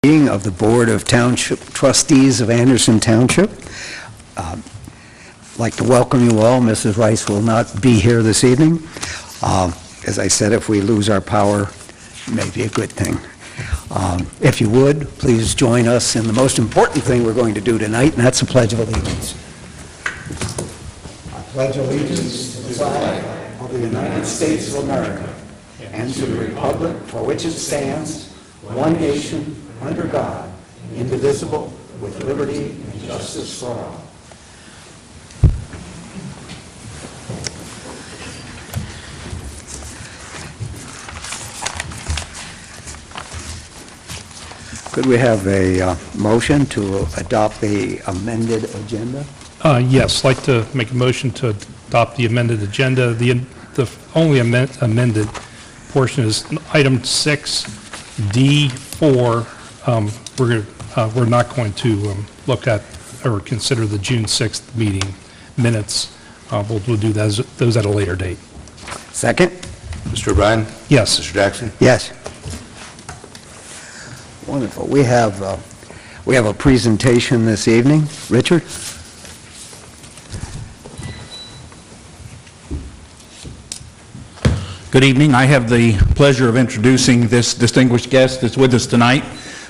Meeting of the Board of Township Trustees of Anderson Township. I'd like to welcome you all. Mrs. Rice will not be here this evening. As I said, if we lose our power, it may be a good thing. If you would, please join us in the most important thing we're going to do tonight, and that's the Pledge of Allegiance. I pledge allegiance to the flag of the United States of America and to the republic for which it stands, one nation, under God, indivisible, with liberty and justice for all. Could we have a motion to adopt the amended agenda? Yes, I'd like to make a motion to adopt the amended agenda. The only amended portion is item 6D4. We're not going to look at or consider the June 6th meeting minutes. We'll do those at a later date. Second? Mr. O'Brien? Yes. Mr. Jackson? Yes. Wonderful. We have a presentation this evening. Richard? Good evening. I have the pleasure of introducing this distinguished guest that's with us tonight.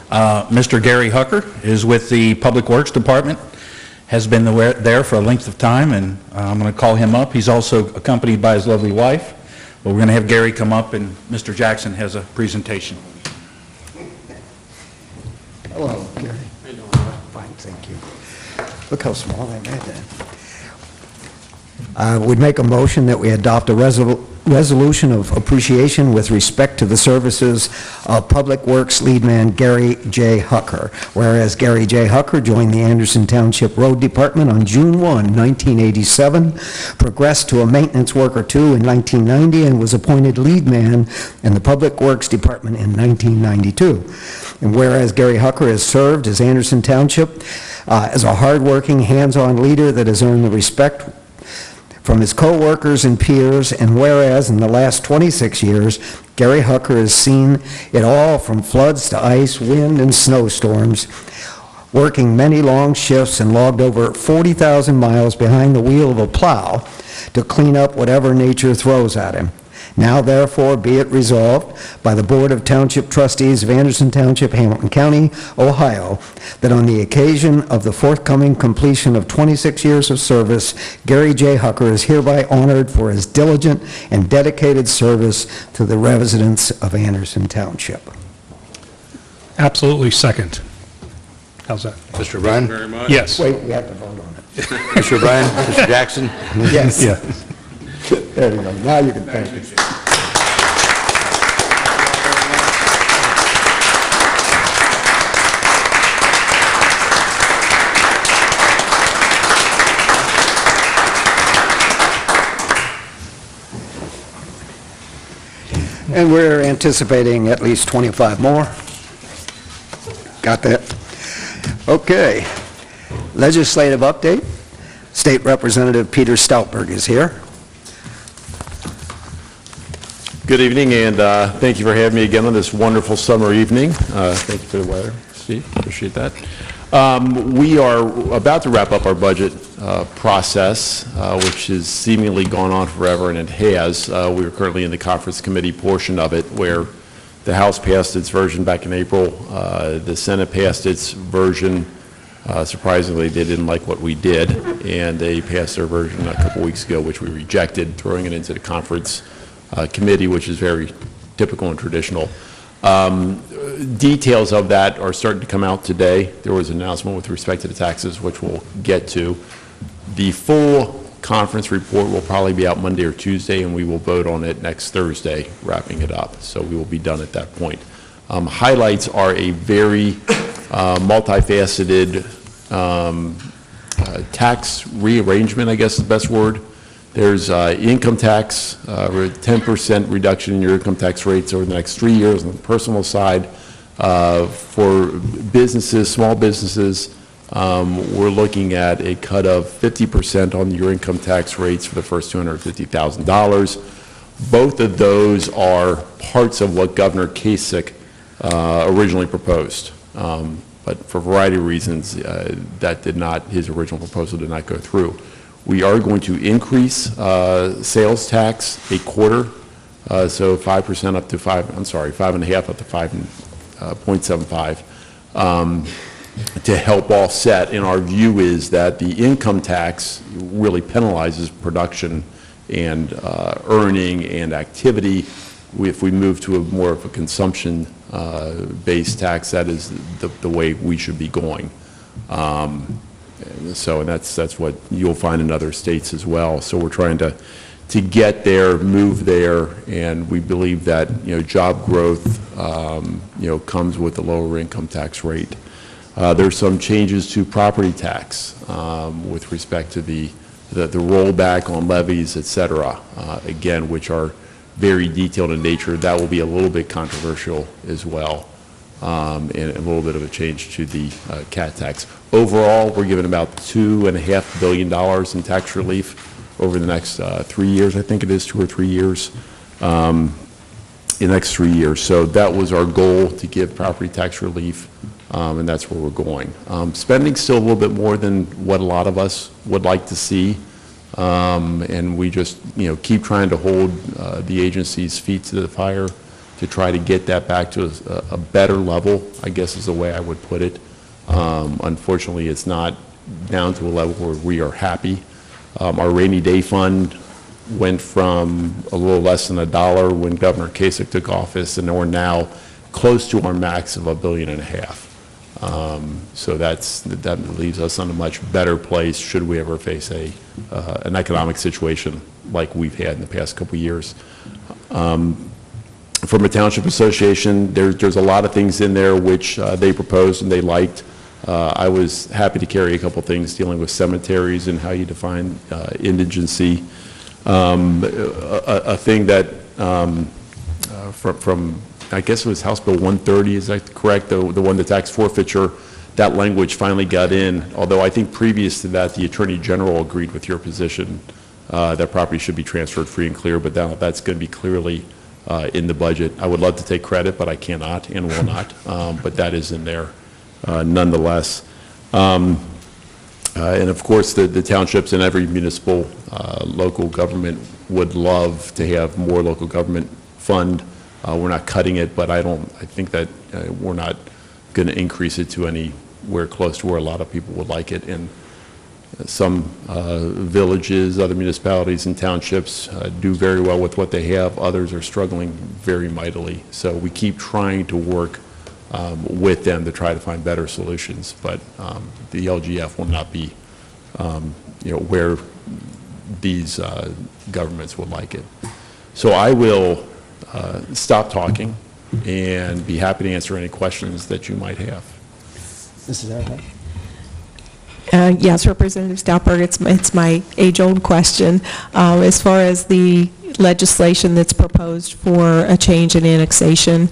Mr. Gary Hucker is with the Public Works Department, has been there for a length of time, and I'm going to call him up. He's also accompanied by his lovely wife. But we're going to have Gary come up, and Mr. Jackson has a presentation. Hello, Gary. How you doing? Fine, thank you. Look how small I made that. I would make a motion that we adopt a resolution of appreciation with respect to the services of Public Works lead man Gary J. Hucker. Whereas Gary J. Hucker joined the Anderson Township Road Department on June 1, 1987, progressed to a maintenance worker 2 in 1990, and was appointed lead man in the Public Works Department in 1992. And whereas Gary Hucker has served as Anderson Township as a hardworking, hands-on leader that has earned the respect from his co-workers and peers, and whereas in the last 26 years, Gary Hucker has seen it all from floods to ice, wind, and snowstorms, working many long shifts and logged over 40,000 miles behind the wheel of a plow to clean up whatever nature throws at him. Now, therefore, be it resolved by the Board of Township Trustees of Anderson Township, Hamilton County, Ohio, that on the occasion of the forthcoming completion of 26 years of service, Gary J. Hucker is hereby honored for his diligent and dedicated service to the residents of Anderson Township. Absolutely second. How's that? Mr. O'Brien? Very much. Yes. Wait, we have to vote on it. Mr. O'Brien? Mr. Jackson? Yes. Yeah. There you go. Now you can thank me. And we're anticipating at least 25 more. Got that? Okay. Legislative update. State Representative Peter Stoutberg is here. Good evening, and thank you for having me again on this wonderful summer evening. Thank you for the weather, Steve. Appreciate that. We are about to wrap up our budget process, which has seemingly gone on forever, and it has. We are currently in the conference committee portion of it, where the House passed its version back in April. The Senate passed its version. Surprisingly, they didn't like what we did, and they passed their version a couple weeks ago, which we rejected, throwing it into the conference committee, which is very typical and traditional. Details of that are starting to come out today. There was an announcement with respect to the taxes, which we'll get to. The full conference report will probably be out Monday or Tuesday, and we will vote on it next Thursday, wrapping it up. So we will be done at that point. Highlights are a very multifaceted tax rearrangement, I guess is the best word. There's income tax, 10% reduction in your income tax rates over the next 3 years on the personal side. For businesses, small businesses, we're looking at a cut of 50% on your income tax rates for the first $250,000. Both of those are parts of what Governor Kasich originally proposed. But for a variety of reasons, his original proposal did not go through. We are going to increase sales tax a quarter, so 5% up to 5.5 up to 5.75, to help offset. And our view is that the income tax really penalizes production and earning and activity. If we move to more of a consumption-based tax, that is the way we should be going. And that's what you'll find in other states as well. So we're trying to get there, move there, and we believe that job growth comes with a lower income tax rate. There's some changes to property tax with respect to the rollback on levies, et cetera, again, which are very detailed in nature. That will be a little bit controversial as well, and a little bit of a change to the CAT tax. Overall, we're giving about $2.5 billion in tax relief over the next 3 years. I think it is 2 or 3 years, in the next 3 years. So that was our goal, to give property tax relief, and that's where we're going. Spending's still a little bit more than what a lot of us would like to see. And we just, keep trying to hold the agency's feet to the fire to try to get that back to a better level, I guess is the way I would put it. Unfortunately, it's not down to a level where we are happy. Our rainy day fund went from a little less than $1 when Governor Kasich took office, and we're now close to our max of $1.5 billion. So that leaves us in a much better place should we ever face an economic situation like we've had in the past couple of years. From a township association, there's a lot of things in there which they proposed and they liked. I was happy to carry a couple things dealing with cemeteries and how you define indigency. A thing that from I guess it was House Bill 130, is that correct? The one, the tax forfeiture, that language finally got in, although I think previous to that, the Attorney General agreed with your position that property should be transferred free and clear, but now that's going to be clearly in the budget. I would love to take credit, but I cannot and will not, but that is in there nonetheless. And of course, the townships and every municipal local government would love to have more local government fund. We're not cutting it, but I think that we're not going to increase it to anywhere close to where a lot of people would like it. And some villages, other municipalities and townships do very well with what they have. Others are struggling very mightily. So we keep trying to work with them to try to find better solutions. But the LGF will not be, where these governments would like it. So I will stop talking and be happy to answer any questions that you might have. Mrs. Aragon? Yes, Representative Stalberg, it's my age-old question. As far as the legislation that's proposed for a change in annexation,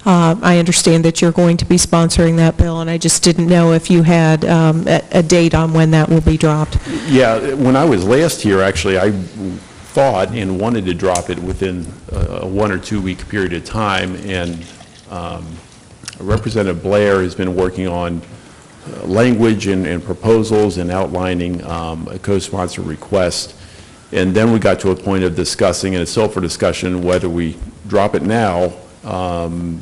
I understand that you're going to be sponsoring that bill, and I just didn't know if you had a date on when that will be dropped. Yeah, when I was last here, actually, I thought and wanted to drop it within a 1 or 2 week period of time, and Representative Blair has been working on language and proposals and outlining a co-sponsor request. And then we got to a point of discussing, and it's still for discussion, whether we drop it now and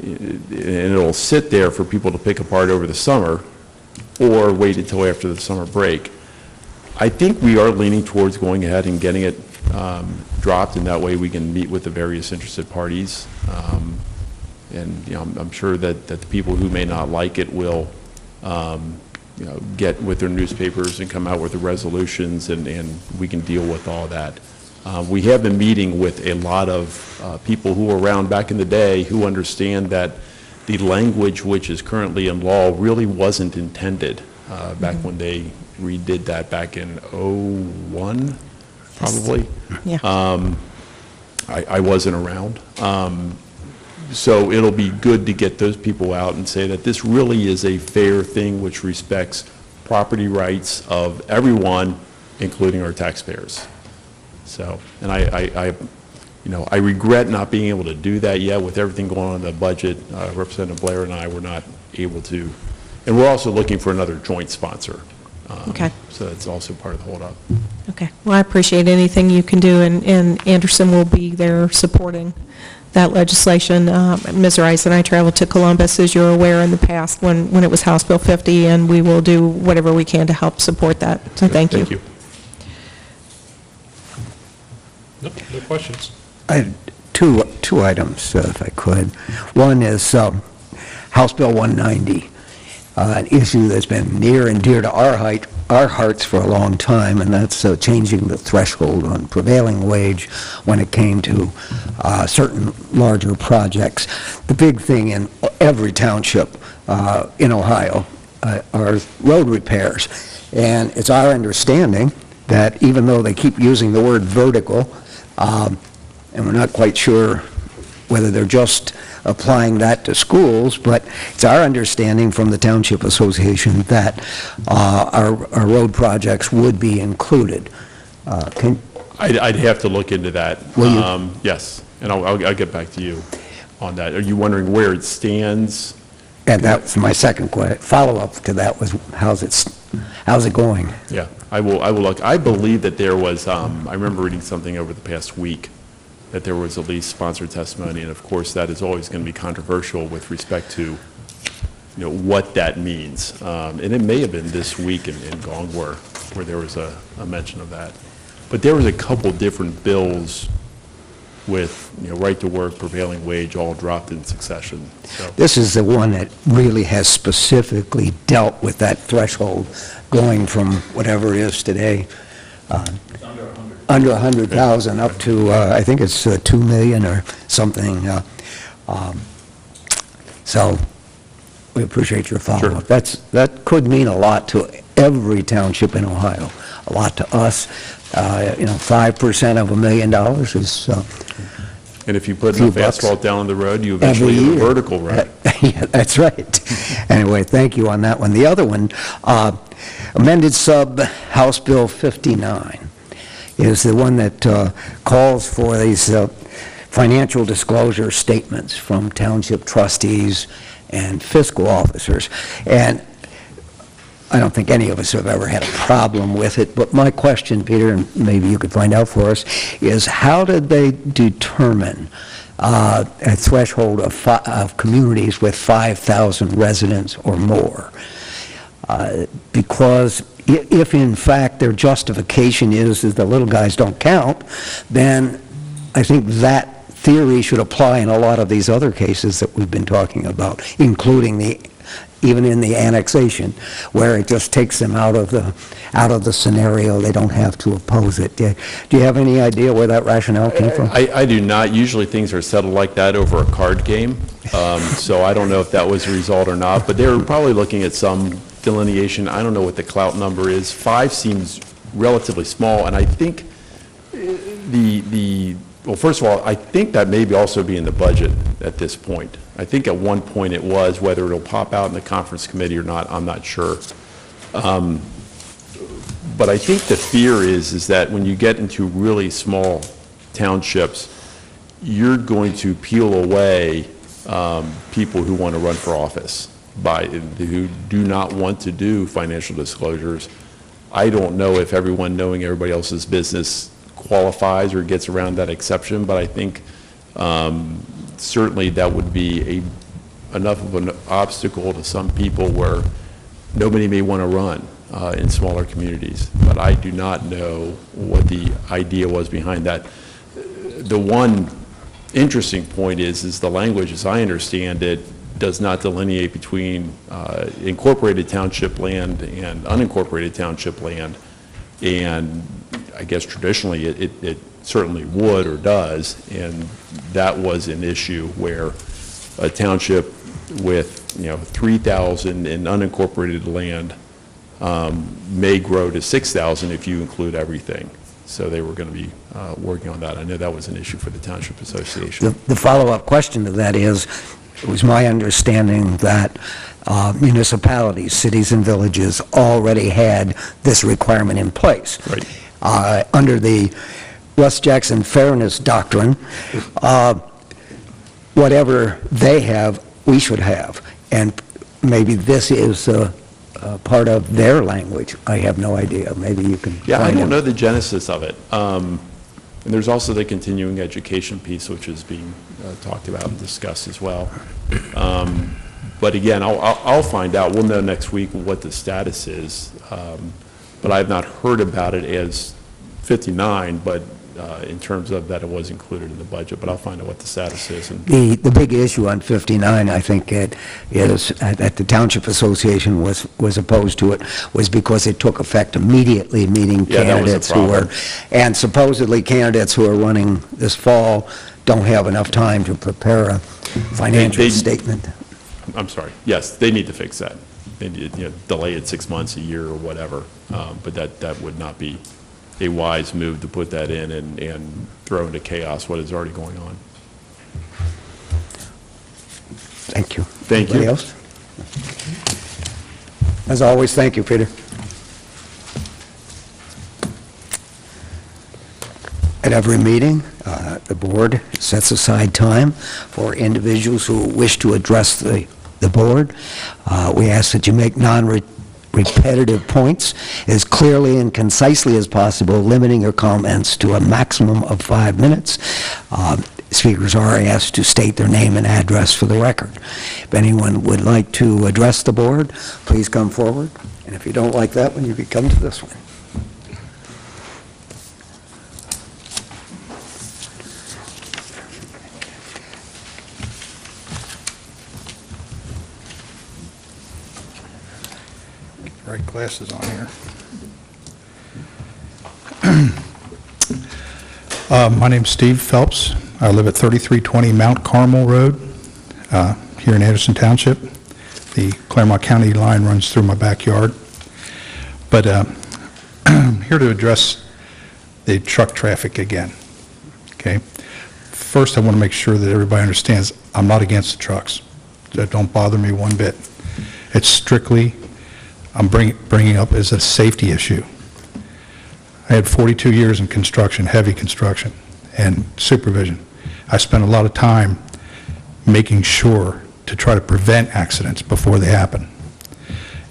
it'll sit there for people to pick apart over the summer, or wait until after the summer break. I think we are leaning towards going ahead and getting it dropped, and that way we can meet with the various interested parties. And I'm sure that the people who may not like it will get with their newspapers and come out with the resolutions, and we can deal with all that. We have been meeting with a lot of people who were around back in the day who understand that the language which is currently in law really wasn't intended back when they redid that back in '01, probably. Yeah. I wasn't around. So it'll be good to get those people out and say that this really is a fair thing which respects property rights of everyone, including our taxpayers. So, and I I regret not being able to do that yet with everything going on in the budget. Representative Blair and I were not able to, and we're also looking for another joint sponsor. Okay. So that's also part of the holdup. Okay. Well, I appreciate anything you can do, and Anderson will be there supporting that legislation. Ms. Rice and I traveled to Columbus, as you're aware, in the past when it was House Bill 50, and we will do whatever we can to help support that. So thank you. Thank you. Nope, no questions. I had two items, if I could. One is House Bill 190, an issue that's been near and dear to our hearts for a long time, and that's changing the threshold on prevailing wage when it came to certain larger projects. The big thing in every township in Ohio are road repairs, and it's our understanding that even though they keep using the word vertical, and we're not quite sure whether they're just applying that to schools, but it's our understanding from the Township Association that our road projects would be included. I'd have to look into that. Will you? Yes, and I'll get back to you on that. Are you wondering where it stands? And that's my second follow-up to that was how's it going? Yeah, I will look. I believe that there was, I remember reading something over the past week, that there was at least sponsored testimony, and of course, that is always going to be controversial with respect to, what that means. And it may have been this week in Gong where there was a mention of that. But there was a couple different bills with, right to work, prevailing wage, all dropped in succession. So This is the one that really has specifically dealt with that threshold going from whatever it is today, under 100,000 up to, I think it's 2 million or something. So we appreciate your follow-up. That could mean a lot to every township in Ohio, a lot to us. 5% of $1 million is and if you put few enough bucks. Asphalt down on the road, you every eventually have a year. vertical road. Yeah, that's right. Anyway, thank you on that one. The other one, amended House Bill 59, is the one that calls for these financial disclosure statements from township trustees and fiscal officers. And I don't think any of us have ever had a problem with it, but my question, Peter, and maybe you could find out for us, is how did they determine a threshold of communities with 5,000 residents or more? Because if in fact their justification is the little guys don't count, then I think that theory should apply in a lot of these other cases that we've been talking about, including even in the annexation, where it just takes them out of the scenario. They don't have to oppose it. Do you have any idea where that rationale came from? I do not. Usually things are settled like that over a card game, so I don't know if that was the result or not, but they were probably looking at some delineation. I don't know what the clout number is. 5 seems relatively small, and I think well, first of all, I think that may also be in the budget at this point. I think at one point it was. Whether it'll pop out in the conference committee or not, I'm not sure. But I think the fear is that when you get into really small townships, you're going to peel away people who want to run for office, who do not want to do financial disclosures. I don't know if everyone knowing everybody else's business qualifies or gets around that exception, but I think certainly that would be enough of an obstacle to some people where nobody may want to run in smaller communities. But I do not know what the idea was behind that. The one interesting point is the language, as I understand it, does not delineate between incorporated township land and unincorporated township land. And I guess traditionally it certainly would or does, and that was an issue where a township with 3,000 in unincorporated land may grow to 6,000 if you include everything. So they were going to be working on that. I know that was an issue for the Township Association. The follow-up question to that is, it was my understanding that municipalities, cities and villages already had this requirement in place. Right. Under the West Jackson Fairness Doctrine. Whatever they have, we should have. And maybe this is part of their language. I have no idea. Maybe you can Yeah, I find don't out. know the genesis of it. And there's also the continuing education piece, which is being talked about and discussed as well. But again, I'll find out. We'll know next week what the status is. But I've not heard about it as 59, but in terms of that it was included in the budget. But I'll find out what the status is. And The big issue on 59, I think it is, that the Township Association was opposed to it, was because it took effect immediately, meaning Yeah, that was the candidates who were, problem. and supposedly candidates who are running this fall don't have enough time to prepare a financial They- statement. I'm sorry. Yes, they need to fix that. They need to, delay it 6 months, a year, or whatever. But that would not be a wise move to put that in and throw into chaos what is already going on. Thank you. Thank you. Anybody else? As always, thank you, Peter. At every meeting, the board sets aside time for individuals who wish to address the board. We ask that you make non-repetitive points as clearly and concisely as possible, limiting your comments to a maximum of 5 minutes. Speakers are asked to state their name and address for the record. If anyone would like to address the board, please come forward. And if you don't like that one, you could come to this one. Right glasses on here. My name's Steve Phelps. I live at 3320 Mount Carmel Road here in Anderson Township. The Claremont County line runs through my backyard. But I'm here to address the truck traffic again. Okay? First, I want to make sure that everybody understands I'm not against the trucks. That don't bother me one bit. It's strictly I'm bringing up as a safety issue. I had 42 years in construction, heavy construction, and supervision. I spent a lot of time making sure to try to prevent accidents before they happen.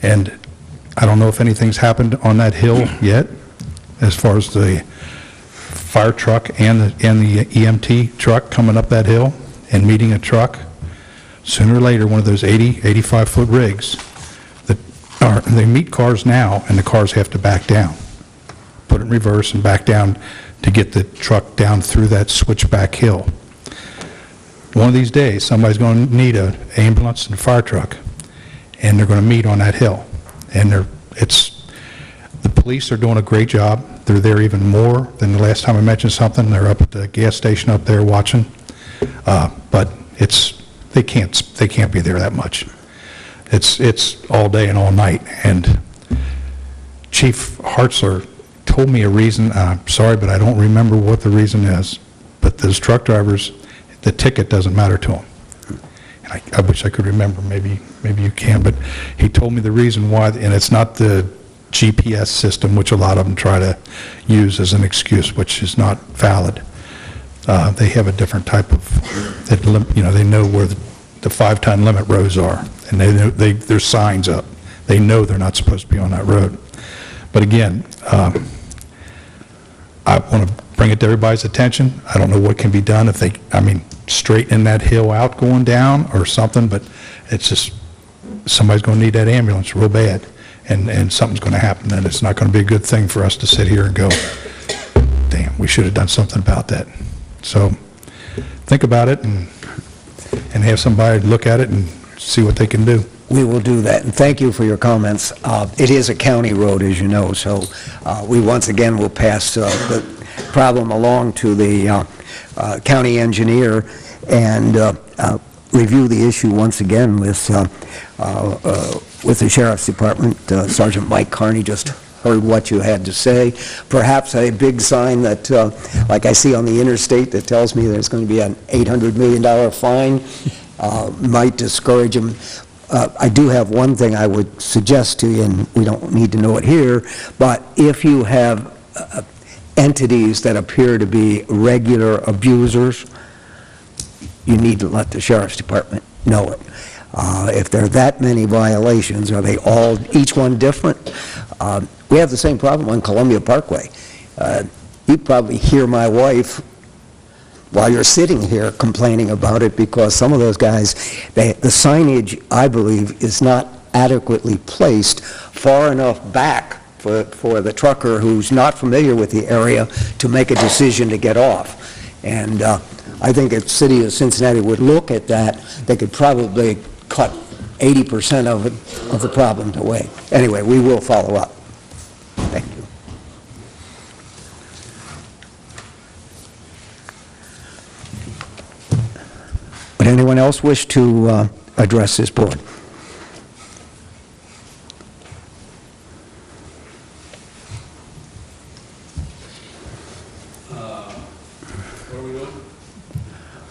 And I don't know if anything's happened on that hill yet, as far as the fire truck and the EMT truck coming up that hill and meeting a truck. Sooner or later, one of those 80, 85-foot rigs, they meet cars now, and the cars have to back down, put it in reverse and back down to get the truck down through that switchback hill. One of these days, somebody's going to need an ambulance and a fire truck, and they're going to meet on that hill. And the police are doing a great job. They're there even more than the last time I mentioned something. They're up at the gas station up there watching, but they can't be there that much. It's all day and all night. And Chief Hartzler told me a reason. I'm sorry, but I don't remember what the reason is. But those truck drivers, the ticket doesn't matter to them. And I wish I could remember. Maybe you can. But he told me the reason why, and it's not the GPS system, which a lot of them try to use as an excuse, which is not valid. They have a different type of, they know where the 5-ton limit roads are, and there's signs up. They know they're not supposed to be on that road. But again, I want to bring it to everybody's attention. I don't know what can be done if straightening that hill out going down or something, but it's just, somebody's going to need that ambulance real bad, and something's going to happen, and it's not going to be a good thing for us to sit here and go, damn, we should have done something about that. So think about it and have somebody look at it and see what they can do. We will do that, and thank you for your comments. It is a county road, as you know, so we once again will pass the problem along to the county engineer and review the issue once again with the Sheriff's Department. Sergeant Mike Carney just heard what you had to say. Perhaps a big sign that, like I see on the interstate, that tells me there's going to be an $800 million fine might discourage them. I do have one thing I would suggest to you, and we don't need to know it here, but if you have entities that appear to be regular abusers, you need to let the sheriff's department know it. If there are that many violations, are they all, each one different? We have the same problem on Columbia Parkway. You probably hear my wife while you're sitting here complaining about it because some of those guys, the signage, I believe, is not adequately placed far enough back for the trucker who's not familiar with the area to make a decision to get off. And I think if the city of Cincinnati would look at that, they could probably cut 80% of the problems away. Anyway, we will follow up. Thank you. Would anyone else wish to address this board?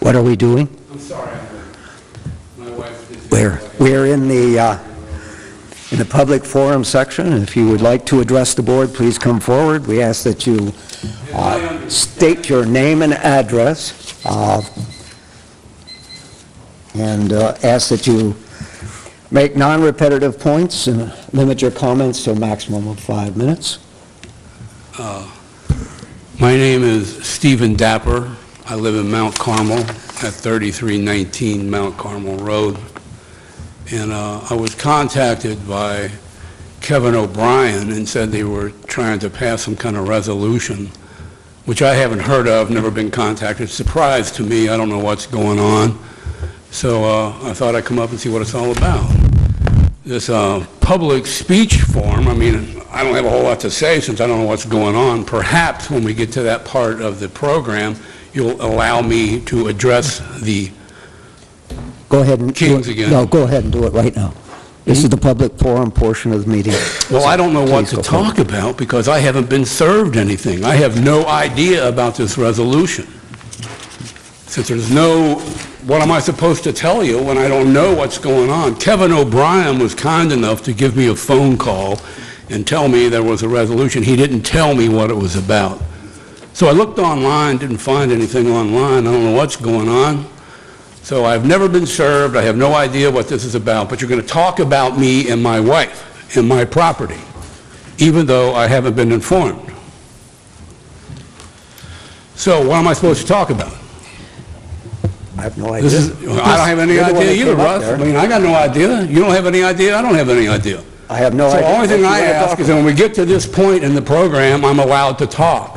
What are we doing? I'm sorry, my wife is... We're in the public forum section, and if you would like to address the board, please come forward. We ask that you state your name and address, and ask that you make non-repetitive points and limit your comments to a maximum of 5 minutes. My name is Stephen Dapper. I live in Mount Carmel at 3319 Mount Carmel Road. And I was contacted by Kevin O'Brien and said they were trying to pass some kind of resolution, which I haven't heard of, never been contacted. Surprise to me, I don't know what's going on. So I thought I'd come up and see what it's all about. This public speech forum, I mean, I don't have a whole lot to say since I don't know what's going on. Perhaps when we get to that part of the program, you'll allow me to address the Go ahead and Kings do it. again. No, go ahead and do it right now. This is the public forum portion of the meeting. Well, I don't know what Please to go forward. talk about because I haven't been served anything. I have no idea about this resolution. Since there's no, what am I supposed to tell you when I don't know what's going on? Kevin O'Brien was kind enough to give me a phone call and tell me there was a resolution. He didn't tell me what it was about. So I looked online, didn't find anything online. I don't know what's going on. So I've never been served. I have no idea what this is about. But you're going to talk about me and my wife and my property, even though I haven't been informed. So what am I supposed to talk about? I have no idea. I don't have any You're the one idea that either, came up Russ. there. I mean, I got no idea. You don't have any idea. I don't have any idea. I have no So idea. the only thing what I you wanna ask talk is that when we get to this point in the program, I'm allowed to talk.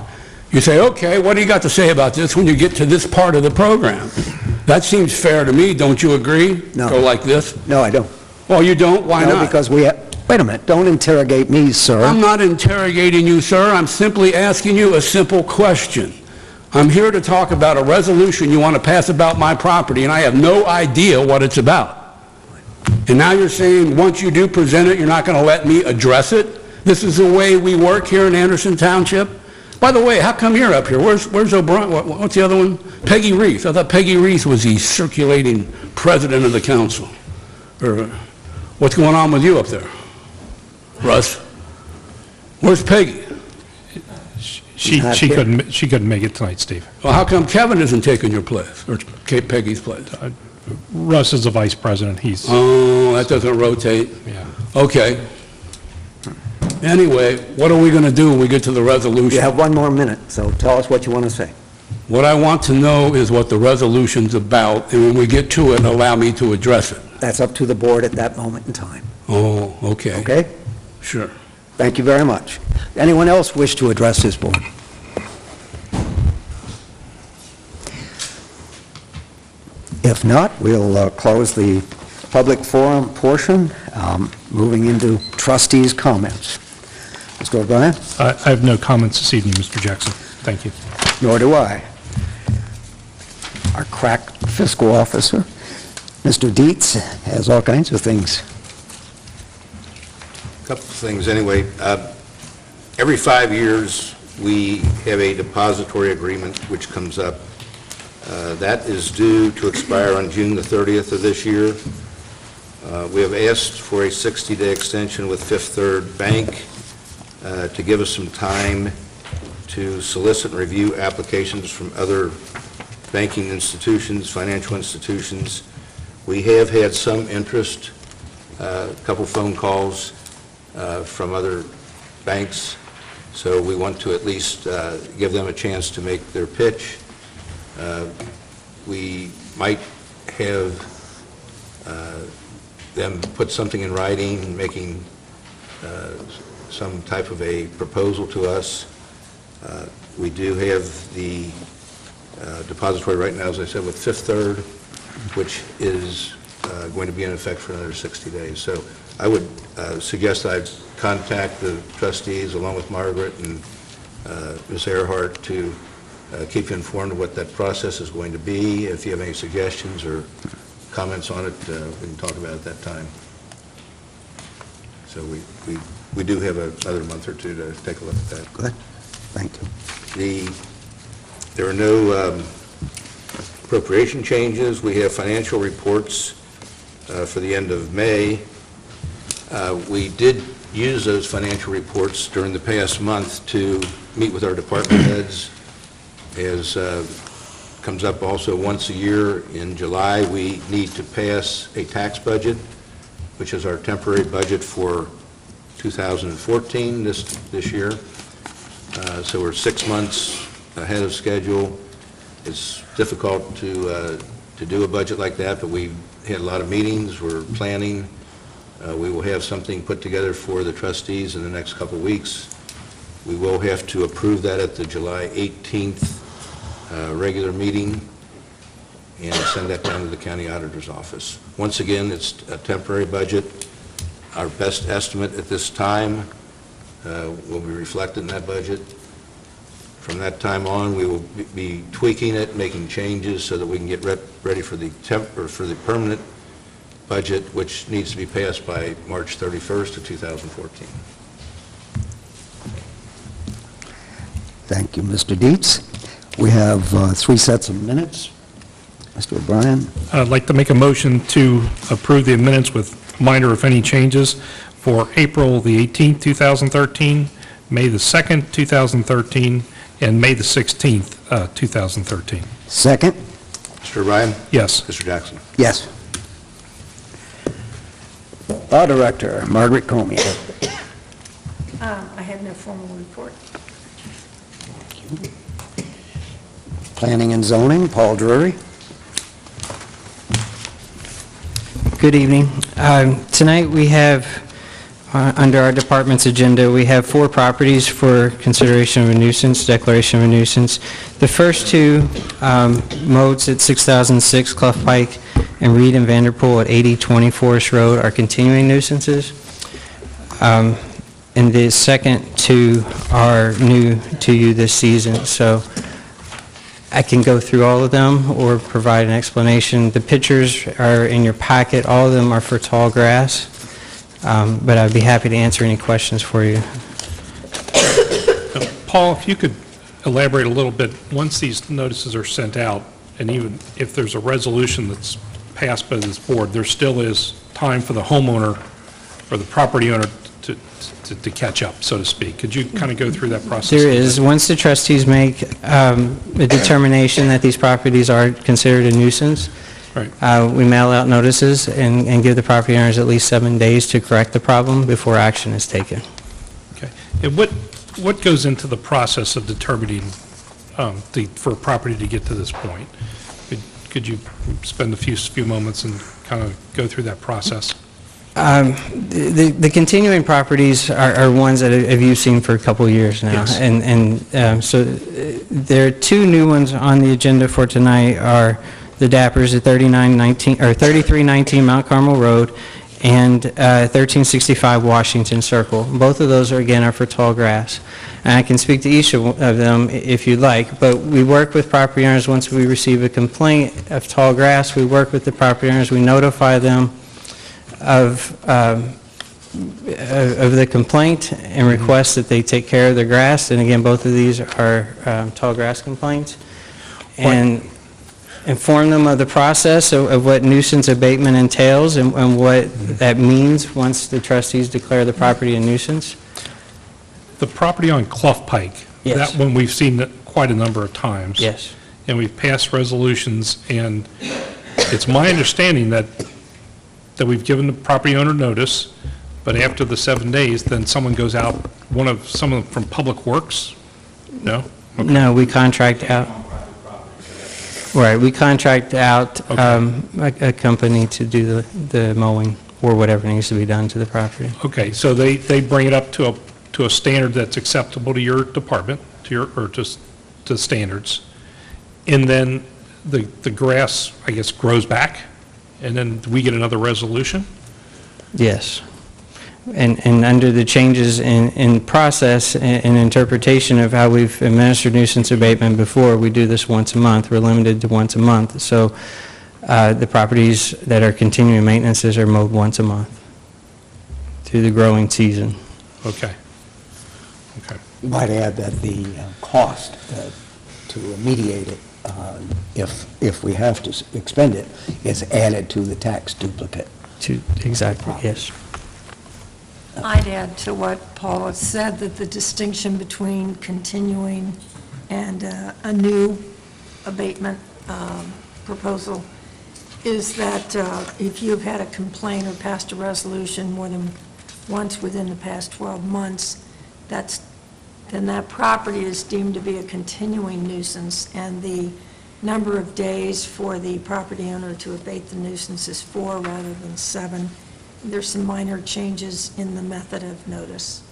You say, okay, what do you got to say about this when you get to this part of the program? That seems fair to me. Don't you agree? No. Go like this? No, I don't. Well, you don't? Why No, not? because we have, wait a minute, don't interrogate me, sir. I'm not interrogating you, sir. I'm simply asking you a simple question. I'm here to talk about a resolution you want to pass about my property, and I have no idea what it's about. And now you're saying once you do present it, you're not going to let me address it? This is the way we work here in Anderson Township? By the way, how come you're up here? Where's O'Brien? What's the other one? Peggy Reese. I thought Peggy Reese was the circulating president of the council. Or what's going on with you up there? Russ? Where's Peggy? She couldn't make it tonight, Steve. Well, how come Kevin isn't taking your place, or Peggy's place? Russ is the vice president. He's, Oh, that doesn't rotate? yeah. Okay. Anyway, what are we going to do when we get to the resolution? You have 1 more minute, so tell us what you want to say. What I want to know is what the resolution's about, and when we get to it, allow me to address it. That's up to the board at that moment in time. Oh, okay. Okay? Sure. Thank you very much. Anyone else wish to address this board? If not, we'll close the public forum portion, moving into trustees' comments. Mr. O'Brien? I have no comments this evening, Mr. Jackson. Thank you. Nor do I. Our crack fiscal officer, Mr. Dietz, has all kinds of things. Couple of things anyway. Every 5 years, we have a depository agreement which comes up. That is due to expire on June the 30th of this year. We have asked for a 60-day extension with Fifth Third Bank to give us some time to solicit and review applications from other banking institutions, financial institutions. We have had some interest, a couple phone calls from other banks, so we want to at least give them a chance to make their pitch. We might have them put something in writing, making some type of a proposal to us. We do have the depository right now, as I said, with Fifth Third, which is going to be in effect for another 60 days. So I would suggest I contact the trustees along with Margaret and Ms. Earhart to keep you informed of what that process is going to be. If you have any suggestions or comments on it, we can talk about it at that time. So we do have another month or two to take a look at that. Good. Thank you. There are no appropriation changes. We have financial reports for the end of May. We did use those financial reports during the past month to meet with our department heads. As comes up also once a year in July, we need to pass a tax budget, which is our temporary budget for 2014 this year. So we're 6 months ahead of schedule. It's difficult to do a budget like that, but we've had a lot of meetings. We're planning. We will have something put together for the trustees in the next couple of weeks. We will have to approve that at the July 18th regular meeting and send that down to the county auditor's office. Once again, it's a temporary budget. Our best estimate at this time will be reflected in that budget. From that time on, we will be tweaking it, making changes so that we can get ready for the permanent budget, which needs to be passed by March 31st of 2014. Thank you, Mr. Dietz. We have 3 sets of minutes. Mr. O'Brien? I'd like to make a motion to approve the minutes with minor, if any, changes for April the 18th, 2013, May the 2nd, 2013, and May the 16th, 2013. Second? Mr. O'Brien? Yes. Mr. Jackson? Yes. Law Director, Margaret Comey. I have no formal report. Planning and Zoning, Paul Drury. Good evening. Tonight we have, under our department's agenda, we have 4 properties for consideration of a nuisance, declaration of a nuisance. The first 2 modes at 6006 Clough Pike and Reed and Vanderpool at 8020 Forest Road are continuing nuisances. And the second 2 are new to you this season. So I can go through all of them or provide an explanation. The pictures are in your packet. All of them are for tall grass, but I'd be happy to answer any questions for you. Paul, if you could elaborate a little bit, once these notices are sent out, and even if there's a resolution that's passed by this board, there still is time for the homeowner or the property owner to catch up, so to speak. Could you kind of go through that process? There is. Once the trustees make a determination that these properties are considered a nuisance, Right. We mail out notices and give the property owners at least 7 days to correct the problem before action is taken. Okay. And what goes into the process of determining for a property to get to this point? Could you spend a few moments and kind of go through that process? The continuing properties are ones that have you seen for a couple of years now. Yes. And so there are 2 new ones on the agenda for tonight are the Dappers at 3319 Mount Carmel Road and 1365 Washington Circle. Both of those are for tall grass. And I can speak to each of them if you'd like, but we work with property owners once we receive a complaint of tall grass. We work with the property owners. We notify them of the complaint and request that they take care of their grass. And again, both of these are tall grass complaints. And inform them of the process of what nuisance abatement entails and what that means once the trustees declare the property a nuisance. The property on Clough Pike, Yes. That one we've seen quite a number of times. Yes. And we've passed resolutions, and it's my understanding that we've given the property owner notice, but after the 7 days, then someone goes out, someone from Public Works? No? No, we contract out. Right, we contract out a company to do the mowing or whatever needs to be done to the property. Okay, so they bring it up to a standard that's acceptable to your department, or just to standards, and then the grass, I guess, grows back, and then we get another resolution? Yes. And under the changes in process and interpretation of how we've administered nuisance abatement before, we do this once a month. We're limited to once a month. So the properties that are continuing maintenances are mowed once a month through the growing season. Okay. Okay. Might add that the cost to remediate it, if we have to expend it, is added to the tax duplicate. Exactly, yes. I'd add to what Paul has said, that the distinction between continuing and a new abatement proposal is that if you've had a complaint or passed a resolution more than once within the past 12 months, then that property is deemed to be a continuing nuisance, and the number of days for the property owner to abate the nuisance is 4 rather than 7. There's some minor changes in the method of notice.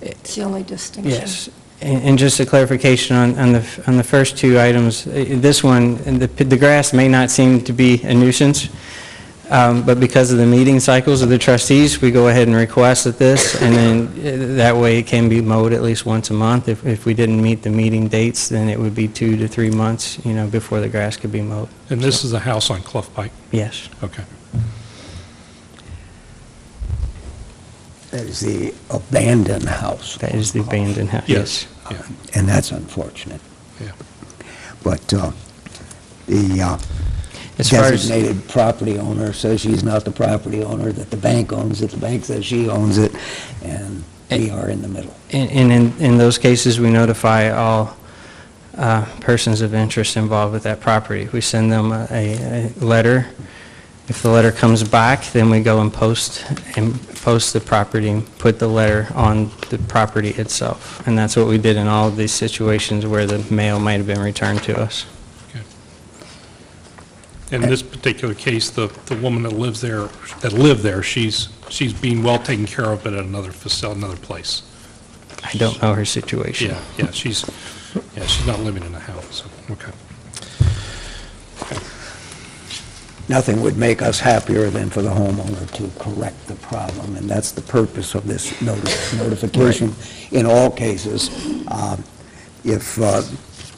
It's the only distinction. Yes. And just a clarification on the first two items, this one, the grass may not seem to be a nuisance, but because of the meeting cycles of the trustees, we go ahead and request this, and then that way it can be mowed at least once a month. If we didn't meet the meeting dates, then it would be 2 to 3 months, before the grass could be mowed. And this is a house on Clough Pike? Yes. Okay. That is the abandoned house. That is the abandoned house. Yes. Yeah. And that's unfortunate. Yeah. But the As far as- designated property owner says she's not the property owner, that the bank owns it, the bank says she owns it, and we are in the middle. And in those cases, we notify all persons of interest involved with that property. We send them a letter. If the letter comes back, then we go and post the property and put the letter on the property itself. And that's what we did in all of these situations where the mail might have been returned to us. Okay. In this particular case, the woman that lived there, she's being well taken care of at another facility, another place. I don't know her situation. Yeah, she's not living in a house, so, okay. Nothing would make us happier than for the homeowner to correct the problem, and that's the purpose of this notification. In all cases, if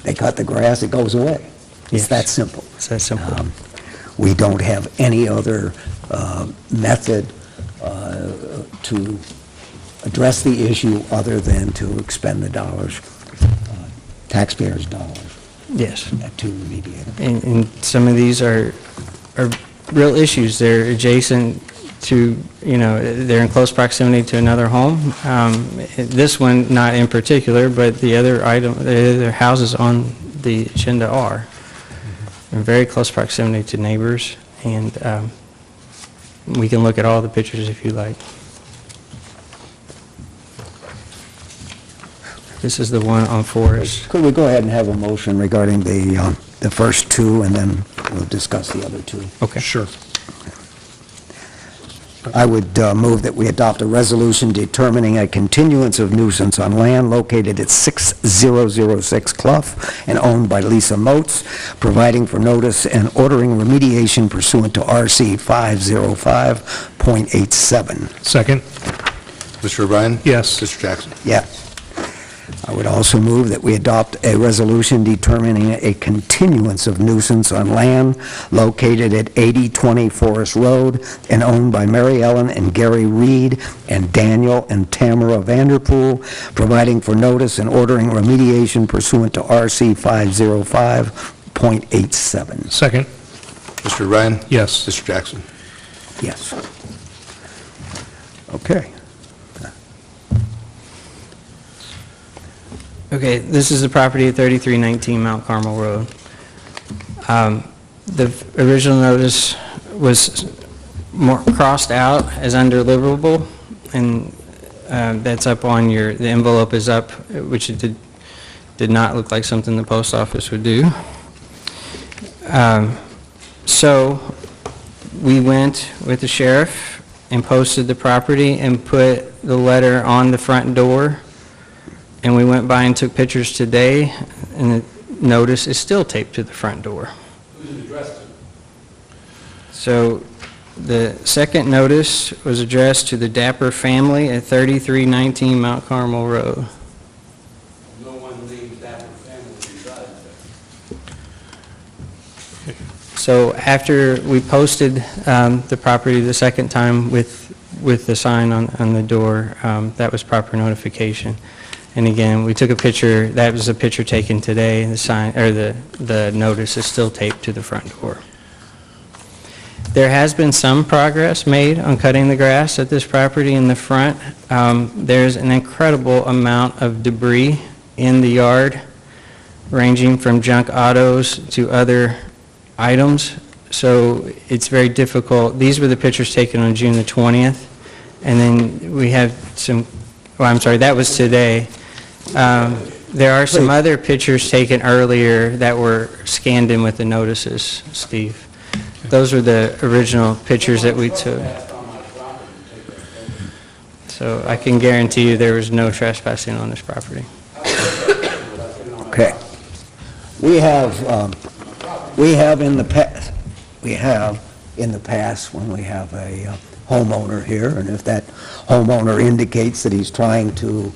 they cut the grass, it goes away. It's Yes. that simple. It's that simple. We don't have any other method to address the issue other than to expend the dollars, taxpayers' dollars, Yes. to remediate it. And some of these are real issues. They're adjacent to, they're in close proximity to another home. This one, not in particular, but the other houses on the agenda are. In very close proximity to neighbors, and we can look at all the pictures if you like. This is the one on Forest. Could we go ahead and have a motion regarding the first two, and then we'll discuss the other two? Okay. Sure. I would move that we adopt a resolution determining a continuance of nuisance on land located at 6006 Clough and owned by Lisa Moats, providing for notice and ordering remediation pursuant to RC 505.87. Second? Mr. O'Brien? Yes. Mr. Jackson? Yes. I would also move that we adopt a resolution determining a continuance of nuisance on land located at 8020 Forest Road and owned by Mary Ellen and Gary Reed and Daniel and Tamara Vanderpool, providing for notice and ordering remediation pursuant to RC 505.87. Second? Mr. O'Brien? Yes. Mr. Jackson? Yes. Okay. Okay, this is the property at 3319 Mount Carmel Road. The original notice was crossed out as undeliverable, and that's up on the envelope is up, which it did not look like something the post office would do. So we went with the sheriff and posted the property and put the letter on the front door, and we went by and took pictures today, and the notice is still taped to the front door. Who's it addressed to? So the second notice was addressed to the Dapper family at 3319 Mount Carmel Road. No one named Dapper family besides that. So after we posted the property the second time with the sign on the door, that was proper notification. And again, we took a picture, that was a picture taken today, the sign, or the notice is still taped to the front door. There has been some progress made on cutting the grass at this property in the front. There's an incredible amount of debris in the yard, ranging from junk autos to other items, so it's very difficult. These were the pictures taken on June the 20th, and then we have some, well, I'm sorry, that was today. There are some other pictures taken earlier that were scanned in with the notices, Steve. Those were the original pictures that we took. So I can guarantee you there was no trespassing on this property. Okay. We have in the past, when we have a homeowner here, and if that homeowner indicates that he's trying to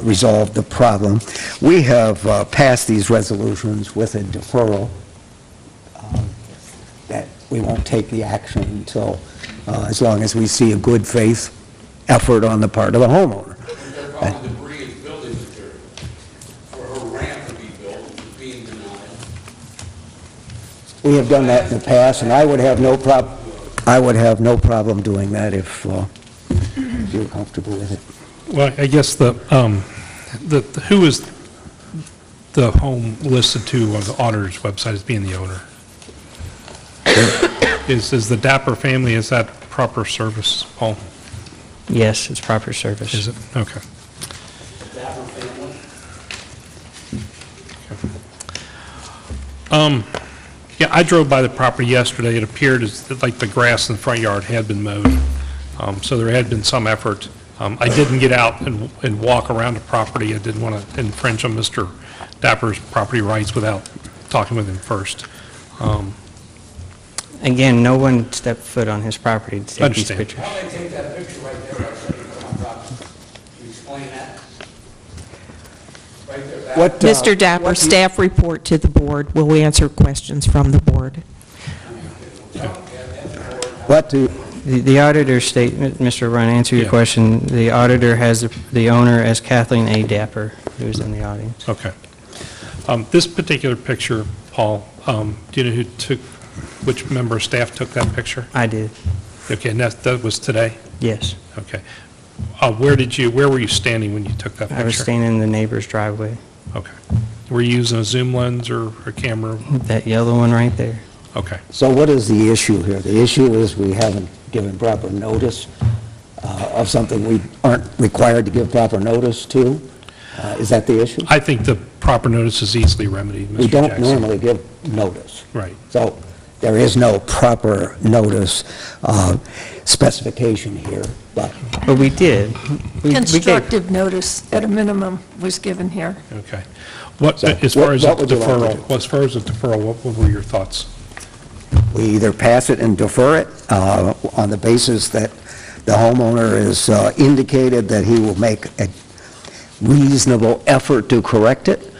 resolve the problem, we have passed these resolutions with a deferral that we won't take the action until, as long as we see a good faith effort on the part of the homeowner. The problem with debris is building material. For a ramp to be built, it's being denied. We have done that in the past, and I would have no problem doing that if you're comfortable with it. Well, I guess who is the home listed to on the auditor's website as being the owner? Is the Dapper family, is that proper service, Paul? Yes, it's proper service. Is it? Okay. Dapper family? Yeah, I drove by the property yesterday. It appeared as like the grass in the front yard had been mowed, so there had been some effort. I didn't get out and walk around the property. I didn't want to infringe on Mr. Dapper's property rights without talking with him first. Again, no one stepped foot on his property to take these Understand. pictures. How did they take that picture right there? I said, on property. Can you explain that? Right there, back. Mr. Dapper, staff report to the board. Will we answer questions from the board? The auditor statement, Mr. Ryan, answer your Yeah. question. The auditor has the owner as Kathleen A. Dapper, who's in the audience. Okay. This particular picture, Paul, do you know which member of staff took that picture? I did, Okay, and that was today? yes. Okay. Where were you standing when you took that picture? I was standing in the neighbor's driveway, Okay. Were you using a zoom lens or a camera? that yellow one right there. Okay. So what is the issue here? The issue is we haven't given proper notice of something we aren't required to give proper notice to? Is that the issue? I think the proper notice is easily remedied, Mr. We don't Jackson. normally give notice. Right. So there is no proper notice specification here, but But we did. We gave- Constructive notice, at a minimum, was given here. Okay. So, As far as the what would you like to deferral, do? well, as far as the deferral, what were your thoughts? we either pass it and defer it on the basis that the homeowner has indicated that he will make a reasonable effort to correct it.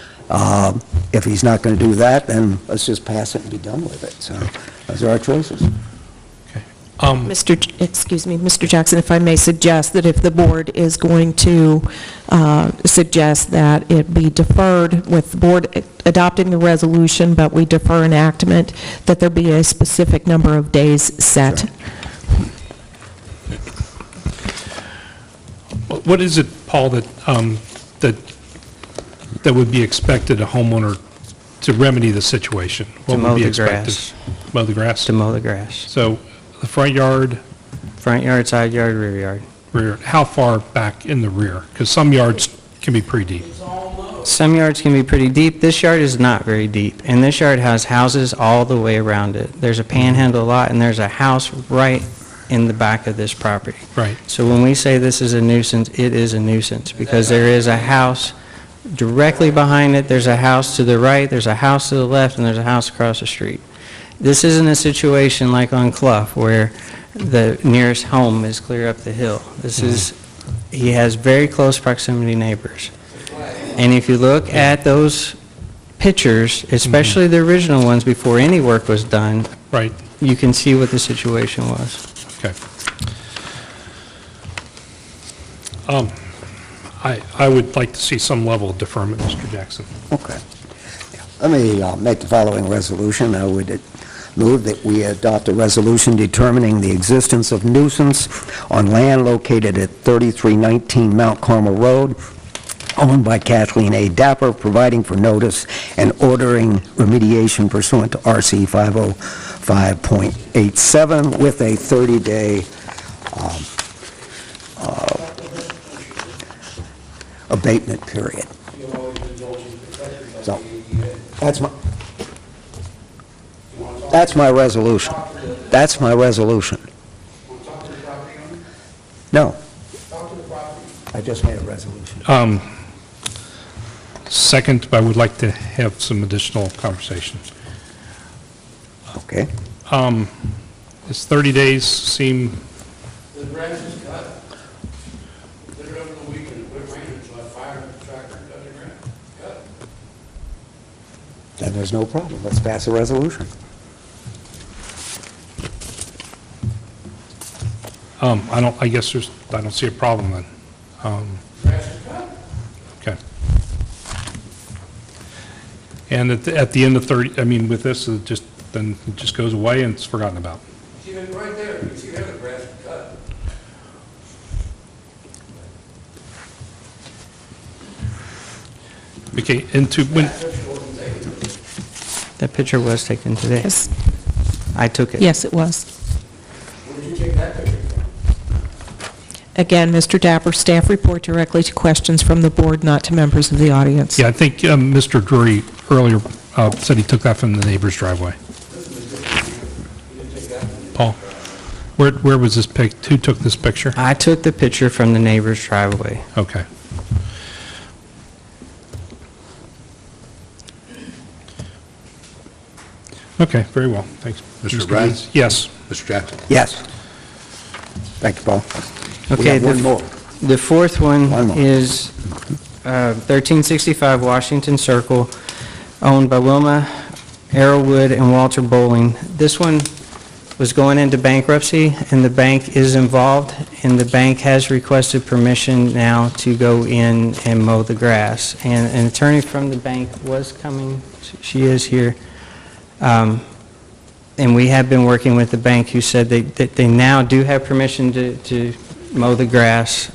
If he's not going to do that, then let's just pass it and be done with it. So those are our choices. Mr. Jackson, if I may suggest that if the board is going to suggest that it be deferred with the board adopting the resolution, but we defer enactment, that there be a specific number of days set. What is it, Paul, that that would be expected a homeowner to remedy the situation? What To would mow be the expected? grass. Mow the grass? To mow the grass. So the front yard, Front yard, side yard, rear yard. rear, how far back in the rear? Because some yards can be pretty deep. Some yards can be pretty deep. This yard is not very deep, and this yard has houses all the way around it. There's a panhandle lot, and there's a house right in the back of this property. Right. So when we say this is a nuisance, it is a nuisance, because there is a house directly behind it, there's a house to the right, there's a house to the left, and there's a house across the street. This isn't a situation like on Clough, where the nearest home is clear up the hill. This is, he has very close proximity neighbors. And if you look at those pictures, especially the original ones before any work was done, Right. you can see what the situation was. Okay. I would like to see some level of deferment, Mr. Jackson. Okay. Let me make the following resolution. I would move that we adopt a resolution determining the existence of nuisance on land located at 3319 Mount Carmel Road, owned by Kathleen A. Dapper, providing for notice and ordering remediation pursuant to RC 505.87 with a 30-day abatement period. So, that's my resolution. That's my resolution. No. I just made a resolution. Second, I would like to have some additional conversation. Okay. Does 30 days seem, The grass is cut. Put it over the weekend, quit raining, so I fired the tractor and cut the grass. Cut. Then there's no problem. Let's pass a resolution. I guess I don't see a problem then. Grass is cut. Okay. And at the end of 30, I mean, with this, it just goes away and it's forgotten about. See that right there, you see there the grass is cut. Okay, into, when, That picture was taken today. Yes, I took it. yes, it was. Where did you take that picture from? Again, Mr. Dapper, staff report directly to questions from the board, not to members of the audience. yeah, I think Mr. Drury earlier said he took that from the neighbor's driveway. Paul, where was this pic, who took this picture? I took the picture from the neighbor's driveway. Okay. Okay, very well, thanks. Mr. Bryan? Leeds. Yes. Mr. Jackson? Yes. Thank you, Paul. We Okay, have one more. the fourth one One more. is 1365 Washington Circle, owned by Wilma Arrowwood and Walter Bowling. This one was going into bankruptcy, and the bank is involved, and the bank has requested permission now to go in and mow the grass. And an attorney from the bank was coming, she is here, and we have been working with the bank, who said that they now do have permission to mow the grass,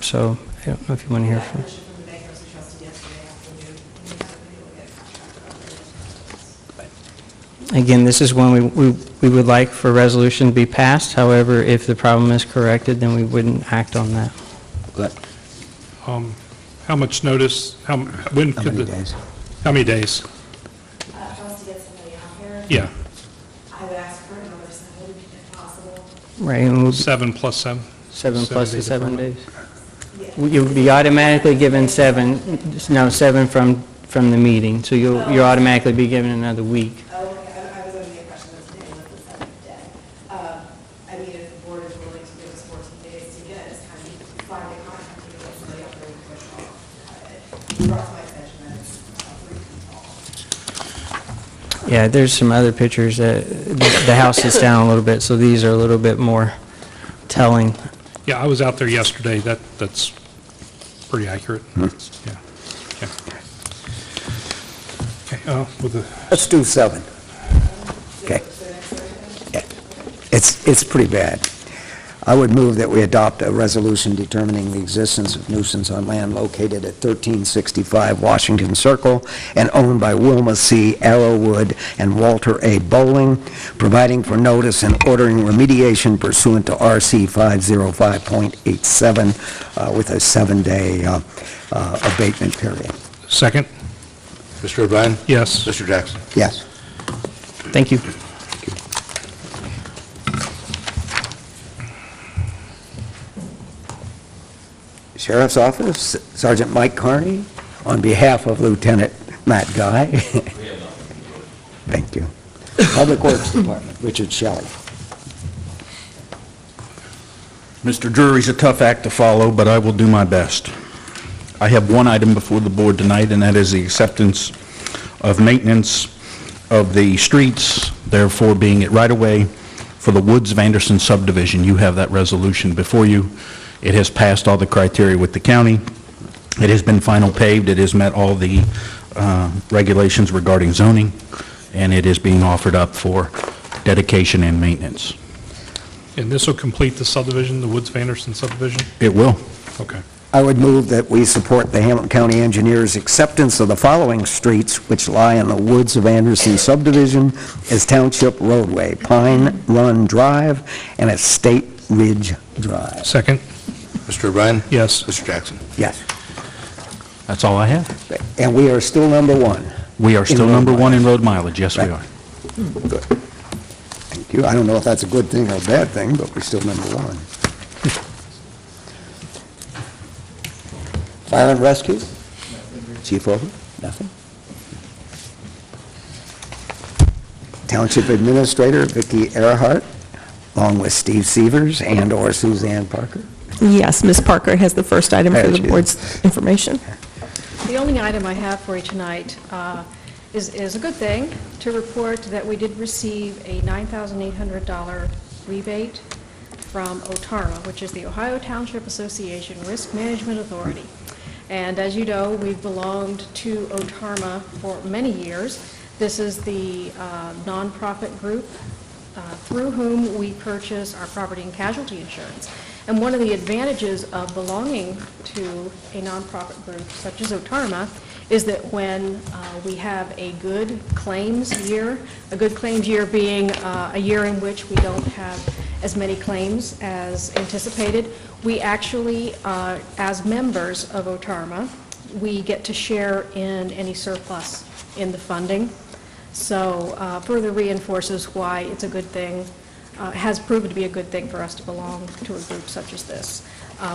so I don't know if you want to hear from... Again, this is one we would like for a resolution to be passed. However, if the problem is corrected, then we wouldn't act on that. Good. How much notice, when How could many the... days? How many days? For us to get somebody out here, Yeah, I would ask for another 7 if possible. Right, and we'll 7 plus 7? 7 plus the 7 days. days. You'll be automatically given 7, no, 7 from the meeting, so you'll automatically be given another week. Oh, okay, I was under the impression that today was the 7th day. I mean, if the board is willing to give us 14 days to get us kind of find a contract to get somebody out there to push off. It brought to my attention that it's 3 feet tall. Yeah, there's some other pictures that the house is down a little bit, so these are a little bit more telling. Yeah, I was out there yesterday, that's pretty accurate. Yeah, okay. Okay, with the... Let's do 7. Okay. Yeah. It's pretty bad. I would move that we adopt a resolution determining the existence of nuisance on land located at 1365 Washington Circle and owned by Wilma C. Arrowwood and Walter A. Bowling, providing for notice and ordering remediation pursuant to RC 505.87 with a 7-day abatement period. Second? Mr. O'Brien? Yes. Mr. Jackson? Yes. Thank you. Sheriff's Office, Sergeant Mike Carney, on behalf of Lieutenant Matt Guy. Thank you. Public Works Department, Richard Shelley. Mr. Drury's a tough act to follow, but I will do my best. I have one item before the board tonight, and that is the acceptance of maintenance of the streets, therefore being it right away for the Woods-Vanderson subdivision. You have that resolution before you. It has passed all the criteria with the county. It has been final paved. It has met all the regulations regarding zoning, and it is being offered up for dedication and maintenance. And this will complete the subdivision, the Woods-Vanderson subdivision? It will. Okay. I would move that we support the Hamilton County Engineer's acceptance of the following streets which lie in the Woods of Anderson subdivision as Township Roadway: Pine Run Drive and Estate Ridge Drive. Second? Mr. O'Brien? Yes. Mr. Jackson? Yes. That's all I have. And we are still number one. We are still road number one mileage. in road mileage. Yes, we Right. are. Good. Thank you. I don't know if that's a good thing or a bad thing, but we're still number one. Fire and Rescue? Chief Over? Nothing? Township Administrator Vicki Earhart, along with Steve Severs and/or Suzanne Parker. Yes, Ms. Parker has the first item for There the she is. board's information. The only item I have for you tonight is a good thing, to report that we did receive a $9,800 rebate from OTARMA, which is the Ohio Township Association Risk Management Authority. And as you know, we've belonged to OTARMA for many years. This is the nonprofit group through whom we purchase our property and casualty insurance. And one of the advantages of belonging to a nonprofit group such as OTARMA is that when we have a good claims year, a good claims year being a year in which we don't have as many claims as anticipated, we actually, as members of OTARMA, we get to share in any surplus in the funding. So further reinforces why it's a good thing, has proven to be a good thing for us to belong to a group such as this.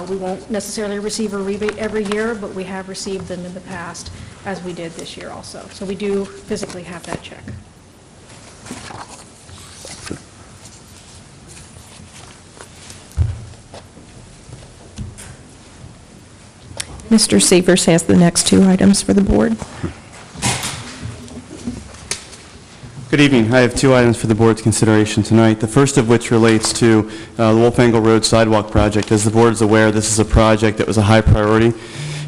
We won't necessarily receive a rebate every year, but we have received them in the past, as we did this year also. So we do physically have that check. Mr. Severs has the next two items for the board. Good evening. I have two items for the board's consideration tonight. The first of which relates to the Wolf Angle Road Sidewalk Project. As the board is aware, this is a project that was a high priority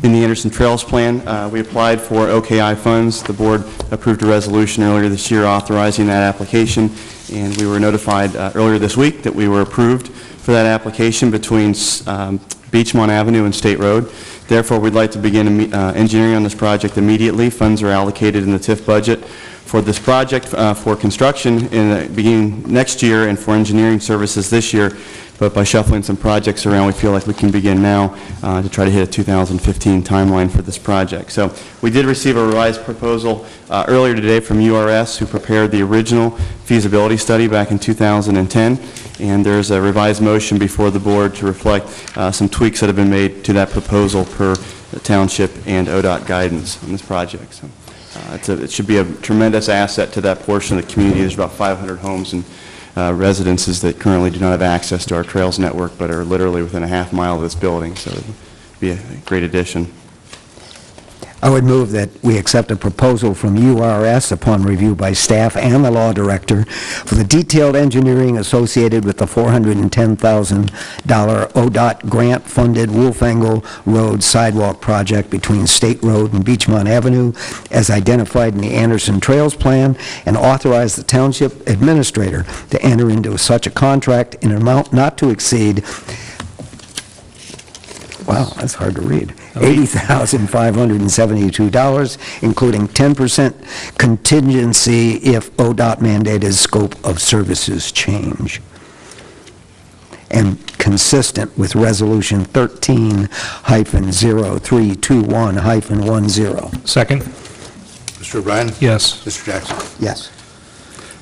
in the Anderson Trails Plan. We applied for OKI funds. The board approved a resolution earlier this year authorizing that application, and we were notified earlier this week that we were approved for that application between Beachmont Avenue and State Road. Therefore, we'd like to begin engineering on this project immediately. Funds are allocated in the TIF budget for this project for construction beginning next year and for engineering services this year. But by shuffling some projects around, we feel like we can begin now to try to hit a 2015 timeline for this project. So we did receive a revised proposal earlier today from URS, who prepared the original feasibility study back in 2010. And there's a revised motion before the board to reflect some tweaks that have been made to that proposal per the township and ODOT guidance on this project. So it should be a tremendous asset to that portion of the community. There's about 500 homes and residences that currently do not have access to our trails network, but are literally within a half mile of this building. So it would be a great addition. I would move that we accept a proposal from URS upon review by staff and the law director for the detailed engineering associated with the $410,000 ODOT grant-funded Wolfangle Road sidewalk project between State Road and Beachmont Avenue as identified in the Anderson Trails Plan, and authorize the township administrator to enter into such a contract in an amount not to exceed, wow, that's hard to read, $80,572, including 10% contingency if ODOT mandated scope of services change, and consistent with Resolution 13-0321-10. Second? Mr. O'Brien? Yes. Mr. Jackson? Yes.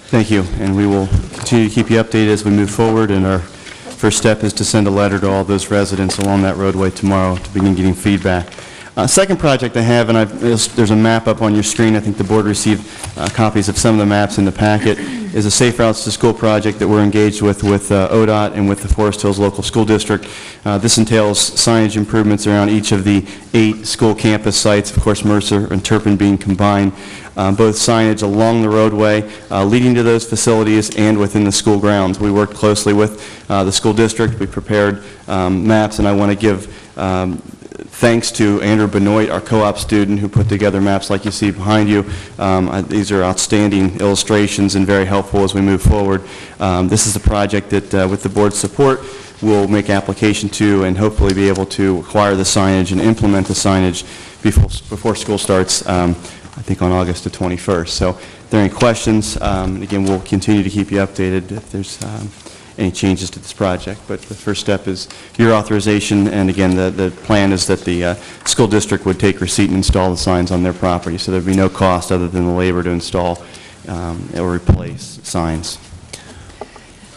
Thank you, and we will continue to keep you updated as we move forward, and our first step is to send a letter to all those residents along that roadway tomorrow to begin getting feedback. Second project I have, and there's a map up on your screen. I think the board received copies of some of the maps in the packet, is a Safe Routes to School project that we're engaged with ODOT and with the Forest Hills Local School District. This entails signage improvements around each of the 8 school campus sites, of course Mercer and Turpin being combined. Both signage along the roadway leading to those facilities and within the school grounds. We worked closely with the school district. We prepared maps, and I want to give thanks to Andrew Benoit, our co-op student, who put together maps like you see behind you. These are outstanding illustrations and very helpful as we move forward. This is a project that, with the board's support, we'll make application to and hopefully be able to acquire the signage and implement the signage before school starts, I think on August the 21st. So if there are any questions, and again, we'll continue to keep you updated if there's any changes to this project. But the first step is your authorization, and again, the plan is that the school district would take receipt and install the signs on their property, so there'd be no cost other than the labor to install or replace signs.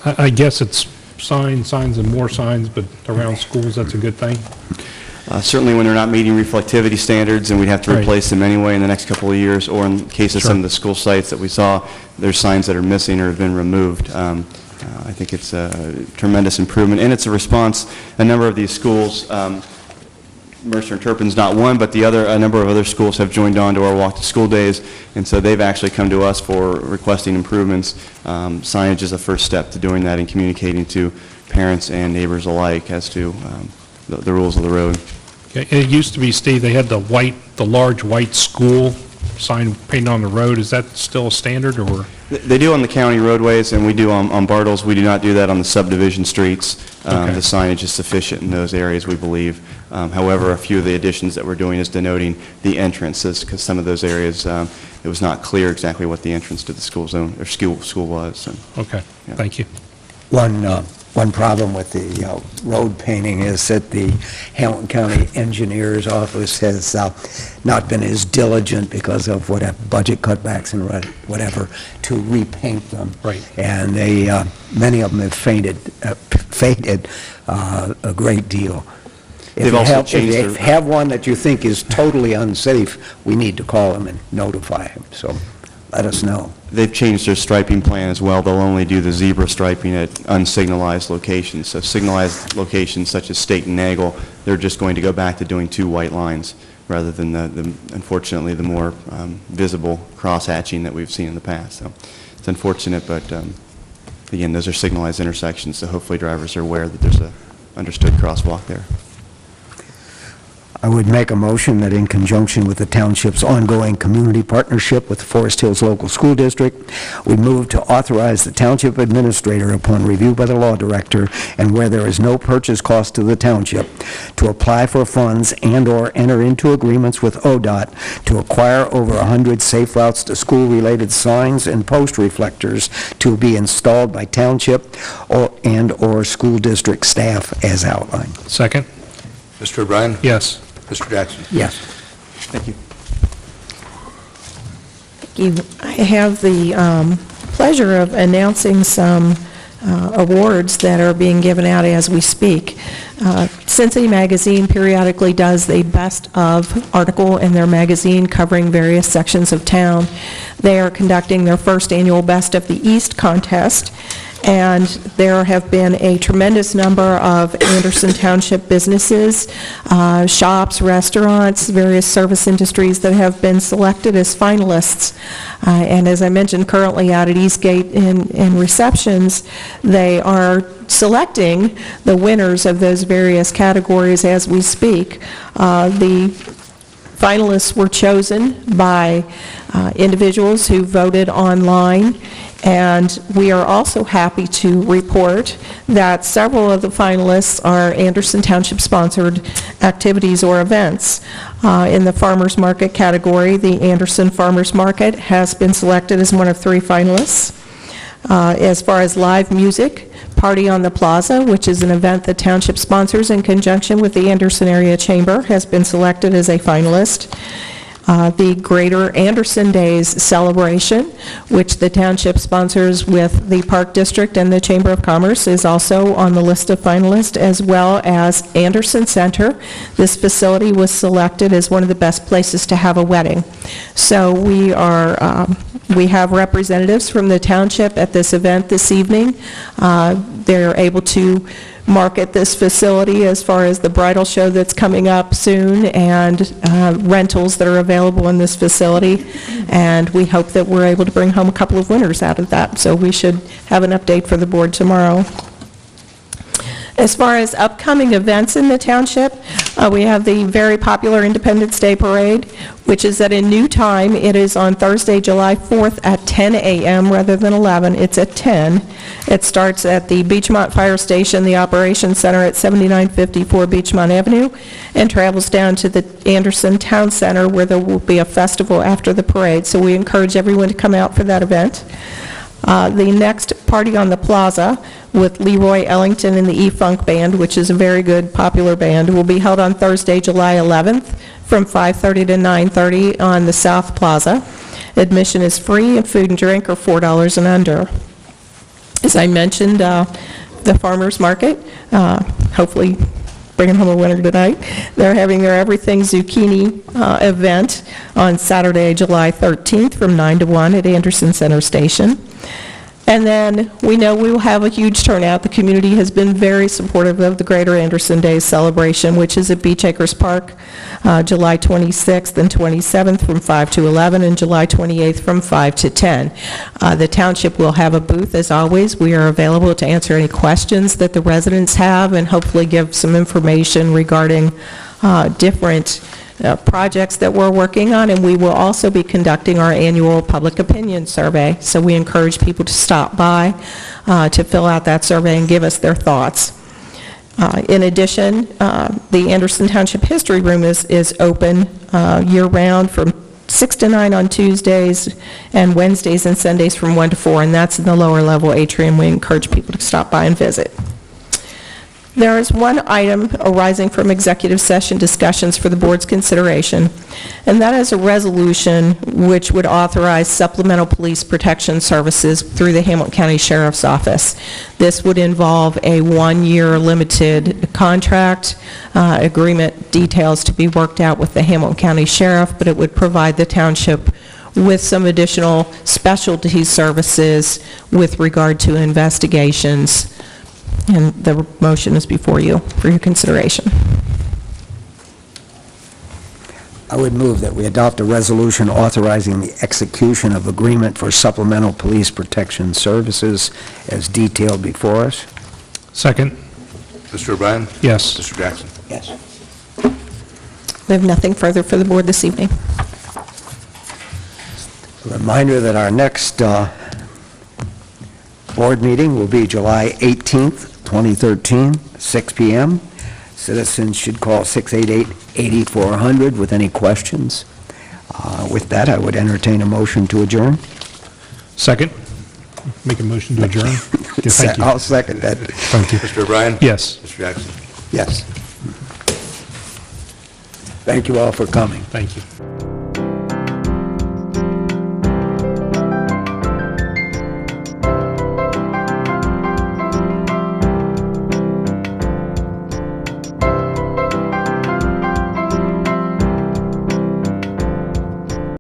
I guess it's signs, and more signs, but around schools, that's a good thing? Certainly when they're not meeting reflectivity standards, and we'd have to Right. replace them anyway in the next couple of years, or in case of Sure. some of the school sites that we saw, there's signs that are missing or have been removed. I think it's a tremendous improvement, and it's a response. A number of these schools, Mercer and Turpin's not one, but a number of other schools have joined on to our Walk to School days, and so they've actually come to us for requesting improvements. Signage is a first step to doing that and communicating to parents and neighbors alike as to the rules of the road. Okay. It used to be, Steve, they had the large white school sign painted on the road. Is that still a standard, or? They do on the county roadways, and we do on Bartles. We do not do that on the subdivision streets. Okay. The signage is sufficient in those areas, we believe. However, a few of the additions that we're doing is denoting the entrances, because some of those areas, it was not clear exactly what the entrance to the school zone or school was. So, Okay, yeah. Thank you. One problem with the road painting is that the Hamilton County Engineer's Office has not been as diligent because of budget cutbacks and whatever to repaint them. Right. And many of them have faded a great deal. If They've you also have- changed If you their- have one that you think is totally unsafe, we need to call them and notify them, so let us know. They've changed their striping plan as well. They'll only do the zebra striping at unsignalized locations. So signalized locations such as State and Nagel, they're just going to go back to doing 2 white lines rather than unfortunately, the more visible cross-hatching that we've seen in the past. So it's unfortunate, but again, those are signalized intersections, so hopefully drivers are aware that there's a understood crosswalk there. I would make a motion that in conjunction with the township's ongoing community partnership with the Forest Hills Local School District, we move to authorize the township administrator upon review by the law director and where there is no purchase cost to the township to apply for funds and/or enter into agreements with ODOT to acquire over 100 Safe Routes to School-related signs and post reflectors to be installed by township and/or school district staff as outlined. Second? Mr. O'Brien? Yes. Mr. Jackson? Yes. Thank you. Thank you. I have the pleasure of announcing some awards that are being given out as we speak. Cincinnati Magazine periodically does the best of article in their magazine covering various sections of town. They are conducting their first annual Best of the East contest, and there have been a tremendous number of Anderson Township businesses, shops, restaurants, various service industries that have been selected as finalists. And as I mentioned, currently out at Eastgate in receptions, they are selecting the winners of those various categories as we speak. The finalists were chosen by individuals who voted online, and we are also happy to report that several of the finalists are Anderson Township-sponsored activities or events. In the farmers market category, the Anderson Farmers Market has been selected as one of 3 finalists. As far as live music, Party on the Plaza, which is an event the township sponsors in conjunction with the Anderson Area Chamber, has been selected as a finalist. The Greater Anderson Days celebration, which the township sponsors with the Park District and the Chamber of Commerce, is also on the list of finalists, as well as Anderson Center. This facility was selected as one of the best places to have a wedding. So we have representatives from the township at this event this evening. They're able to market this facility as far as the bridal show that's coming up soon and rentals that are available in this facility. And we hope that we're able to bring home a couple of winners out of that. So we should have an update for the board tomorrow. As far as upcoming events in the township, we have the very popular Independence Day Parade, which is at a new time. It is on Thursday, July 4th at 10 a.m. rather than 11. It's at 10. It starts at the Beechmont Fire Station, the Operations Center at 7954 Beechmont Avenue, and travels down to the Anderson Town Center, where there will be a festival after the parade. So we encourage everyone to come out for that event. The next Party on the Plaza with Leroy Ellington and the E-Funk Band, which is a very good, popular band, will be held on Thursday, July 11th from 5:30 to 9:30 on the South Plaza. Admission is free, and food and drink are $4 and under. As I mentioned, the farmers market, hopefully bringing home a winner tonight. They're having their Everything Zucchini event on Saturday, July 13th from 9 to 1 at Anderson Center Station. And then we know we will have a huge turnout. The community has been very supportive of the Greater Anderson Days celebration, which is at Beach Acres Park, July 26th and 27th from 5 to 11, and July 28th from 5 to 10. The township will have a booth, as always. We are available to answer any questions that the residents have and hopefully give some information regarding different projects that we're working on, and we will also be conducting our annual public opinion survey. So we encourage people to stop by to fill out that survey and give us their thoughts. In addition, the Anderson Township History Room is open year-round from 6 to 9 on Tuesdays, and Wednesdays and Sundays from 1 to 4, and that's in the lower level atrium. We encourage people to stop by and visit. There is one item arising from executive session discussions for the board's consideration, and that is a resolution which would authorize supplemental police protection services through the Hamilton County Sheriff's Office. This would involve a one-year limited contract agreement, details to be worked out with the Hamilton County Sheriff, but it would provide the township with some additional specialty services with regard to investigations. And the motion is before you for your consideration. I would move that we adopt a resolution authorizing the execution of agreement for supplemental police protection services as detailed before us. Second. Mr. O'Brien? Yes. Mr. Jackson? Yes. We have nothing further for the board this evening. A reminder that our next board meeting will be July 18th, 2013, 6 p.m. Citizens should call 688-8400 with any questions. With that, I would entertain a motion to adjourn. Second. Make a motion to adjourn. Thank you. I'll second that. Thank you. Mr. O'Brien? Yes. Mr. Jackson? Yes. Thank you all for coming. Thank you.